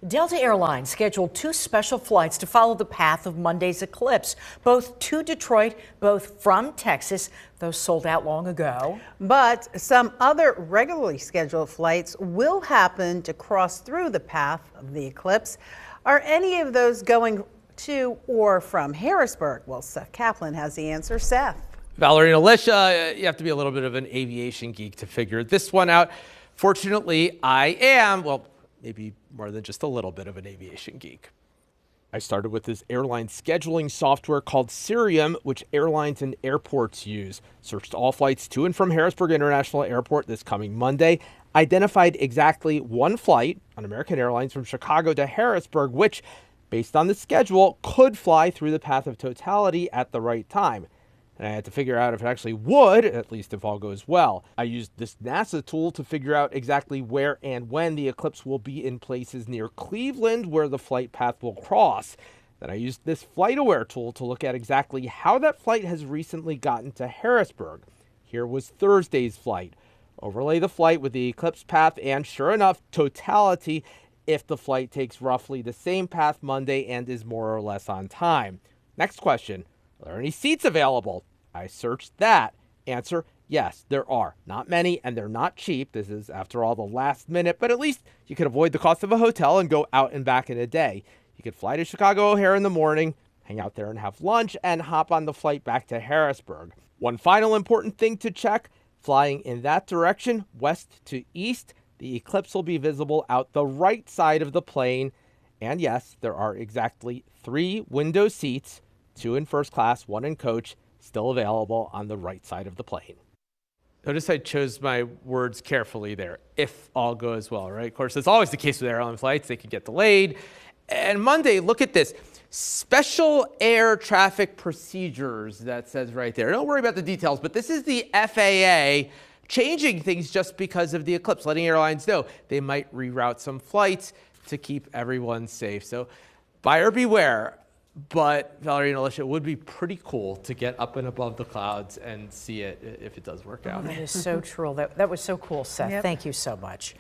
Delta Airlines scheduled two special flights to follow the path of Monday's eclipse, both to Detroit, both from Texas. Those sold out long ago. But some other regularly scheduled flights will happen to cross through the path of the eclipse. Are any of those going to or from Harrisburg? Well, Seth Kaplan has the answer. Seth. Valerie and Alicia, you have to be a little bit of an aviation geek to figure this one out. Fortunately, I am, well, maybe more than just a little bit of an aviation geek. I started with this airline scheduling software called Cirium, which airlines and airports use. Searched all flights to and from Harrisburg International Airport this coming Monday. Identified exactly one flight on American Airlines from Chicago to Harrisburg, which, based on the schedule, could fly through the path of totality at the right time. And I had to figure out if it actually would, at least if all goes well. I used this NASA tool to figure out exactly where and when the eclipse will be in places near Cleveland where the flight path will cross. Then I used this FlightAware tool to look at exactly how that flight has recently gotten to Harrisburg. Here was Thursday's flight. Overlay the flight with the eclipse path and sure enough, totality if the flight takes roughly the same path Monday and is more or less on time. Next question. Are there any seats available? I searched that. Answer, yes, there are. Not many, and they're not cheap. This is, after all, the last minute, but at least you could avoid the cost of a hotel and go out and back in a day. You could fly to Chicago O'Hare in the morning, hang out there and have lunch, and hop on the flight back to Harrisburg. One final important thing to check, flying in that direction, west to east, the eclipse will be visible out the right side of the plane. And yes, there are exactly 3 window seats, 2 in first class, 1 in coach, still available on the right side of the plane. Notice I chose my words carefully there, if all goes well, right? Of course, it's always the case with airline flights. They could get delayed. And Monday, look at this. Special air traffic procedures, that says right there. Don't worry about the details, but this is the FAA changing things just because of the eclipse, letting airlines know they might reroute some flights to keep everyone safe. So buyer beware. But Valerie and Alicia, it would be pretty cool to get up and above the clouds and see it if it does work out. That is so true. That was so cool, Seth. Yep. Thank you so much.